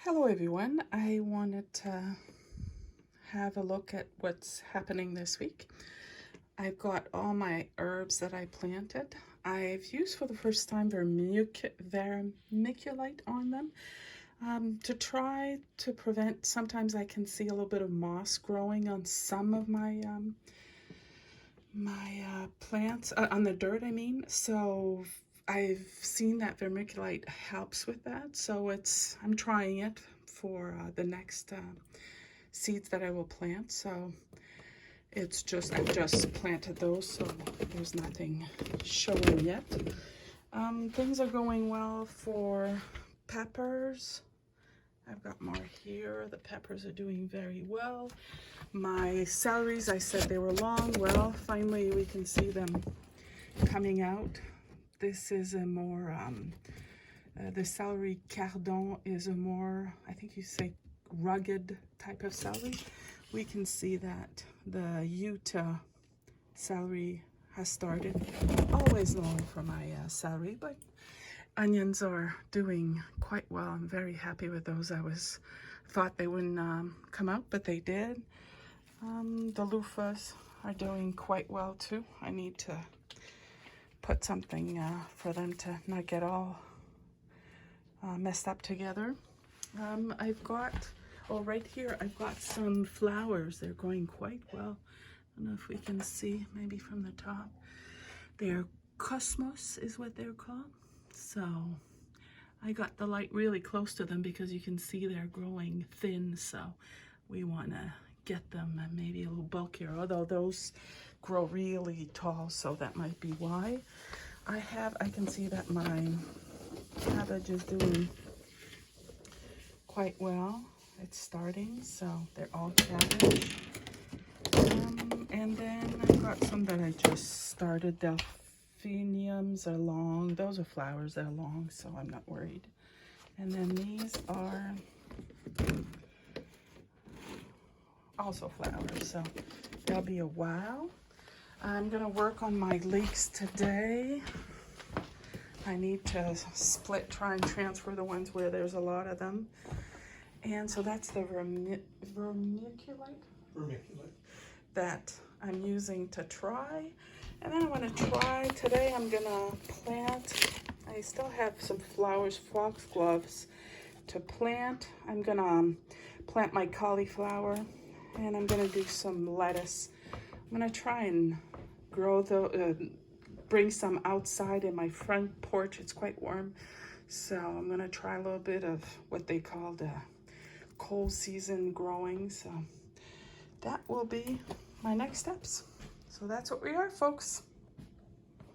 Hello everyone, I wanted to have a look at what's happening this week. I've got all my herbs that I planted. I've used for the first time vermiculite on them to try to prevent, sometimes I can see a little bit of moss growing on some of my plants, on the dirt I mean, so I've seen that vermiculite helps with that, so I'm trying it for the next seeds that I will plant. So I've just planted those, so there's nothing showing yet. Things are going well for peppers. I've got more here. The peppers are doing very well. My celeries, I said they were long. Well, finally we can see them coming out. This is a more, the celery cardon is a more, I think you say rugged type of celery. We can see that the Utah celery has started. Always long for my celery, but onions are doing quite well. I'm very happy with those. Thought they wouldn't come out, but they did. The loofahs are doing quite well too. I need to put something for them to not get all messed up together. I've got, right here, I've got some flowers. They're going quite well. I don't know if we can see, maybe from the top. They're cosmos is what they're called. So I got the light really close to them because you can see they're growing thin. So we want to get them maybe a little bulkier, although those grow really tall, so that might be why. I can see that my cabbage is doing quite well. It's starting, so they're all cabbage. And then I've got some that I just started. Delphiniums are long. Those are flowers that are long, so I'm not worried. And then these are also flowers, so they'll be a while. I'm gonna work on my leeks today. I need to try and transfer the ones where there's a lot of them. And so that's the vermiculite that I'm using to try. And then I want to try, today I'm gonna plant, I still have some flowers, foxgloves to plant. I'm gonna plant my cauliflower, and I'm gonna do some lettuce. I'm gonna try and grow bring some outside in my front porch. It's quite warm, so I'm gonna try a little bit of what they call the cold season growing. So that will be my next steps. So that's what we are, folks.